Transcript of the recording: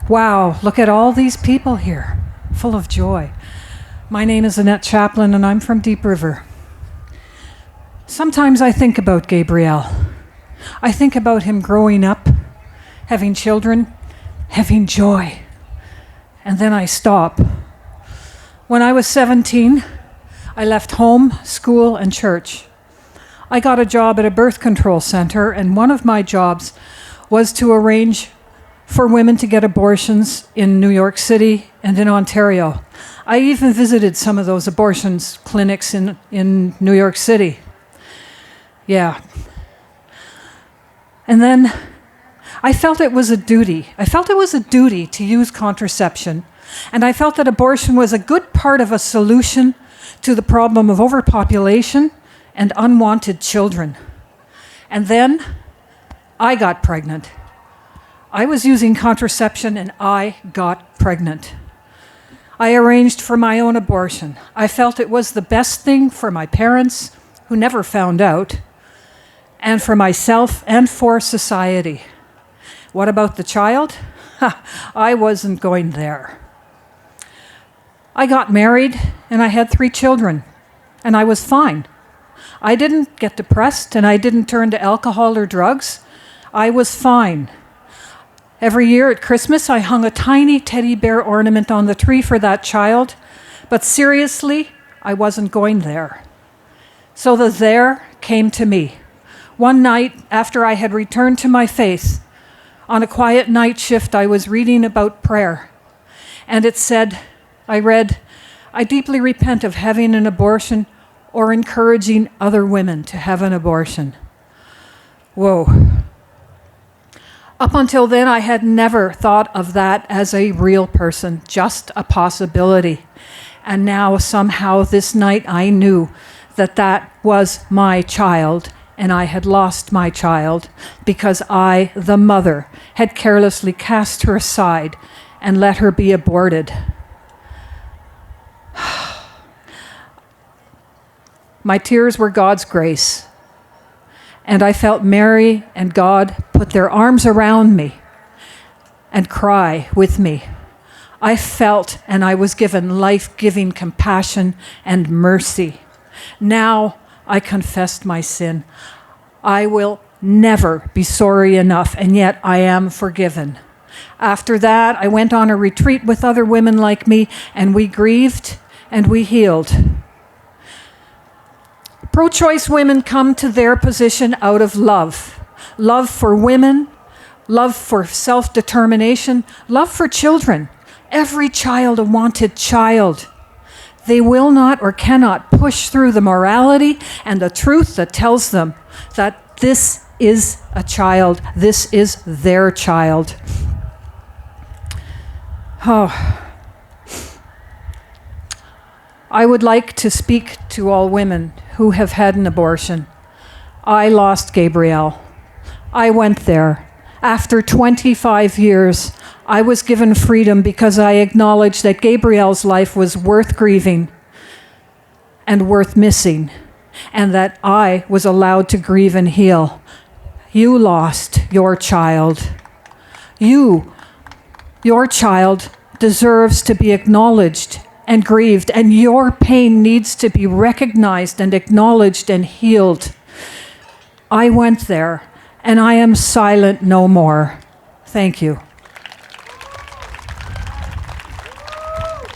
Wow, look at all these people here, full of joy. My name is Annette Chaplin, and I'm from Deep River. Sometimes I think about Gabriel. I think about him growing up, having children, having joy. And then I stop. When I was 17, I left home, school, and church. I got a job at a birth control center, and one of my jobs was to arrange for women to get abortions in New York City and in Ontario. I even visited some of those abortions clinics in New York City. Yeah. And then I felt it was a duty. I felt it was a duty to use contraception. And I felt that abortion was a good part of a solution to the problem of overpopulation and unwanted children. And then I got pregnant. I was using contraception and I got pregnant. I arranged for my own abortion. I felt it was the best thing for my parents, who never found out, and for myself and for society. What about the child? I wasn't going there. I got married and I had 3 children, and I was fine. I didn't get depressed and I didn't turn to alcohol or drugs. I was fine. Every year at Christmas, I hung a tiny teddy bear ornament on the tree for that child, but seriously, I wasn't going there. So the there came to me. One night, after I had returned to my faith, on a quiet night shift, I was reading about prayer, and it said, I read, "I deeply repent of having an abortion or encouraging other women to have an abortion." Whoa. Up until then, I had never thought of that as a real person, just a possibility. And now, somehow, this night, I knew that that was my child, and I had lost my child because I, the mother, had carelessly cast her aside and let her be aborted. My tears were God's grace. And I felt Mary and God put their arms around me and cry with me. I felt and I was given life-giving compassion and mercy. Now I confessed my sin. I will never be sorry enough, and yet I am forgiven. After that, I went on a retreat with other women like me, and we grieved and we healed. Pro-choice women come to their position out of love. Love for women, love for self-determination, love for children. Every child a wanted child. They will not or cannot push through the morality and the truth that tells them that this is a child, this is their child. Oh. I would like to speak to all women who have had an abortion. I lost Gabriel. I went there. After 25 years, I was given freedom because I acknowledged that Gabriel's life was worth grieving and worth missing, and that I was allowed to grieve and heal. You lost your child. Your child deserves to be acknowledged and grieved, and your pain needs to be recognized and acknowledged and healed. I went there, and I am silent no more. Thank you.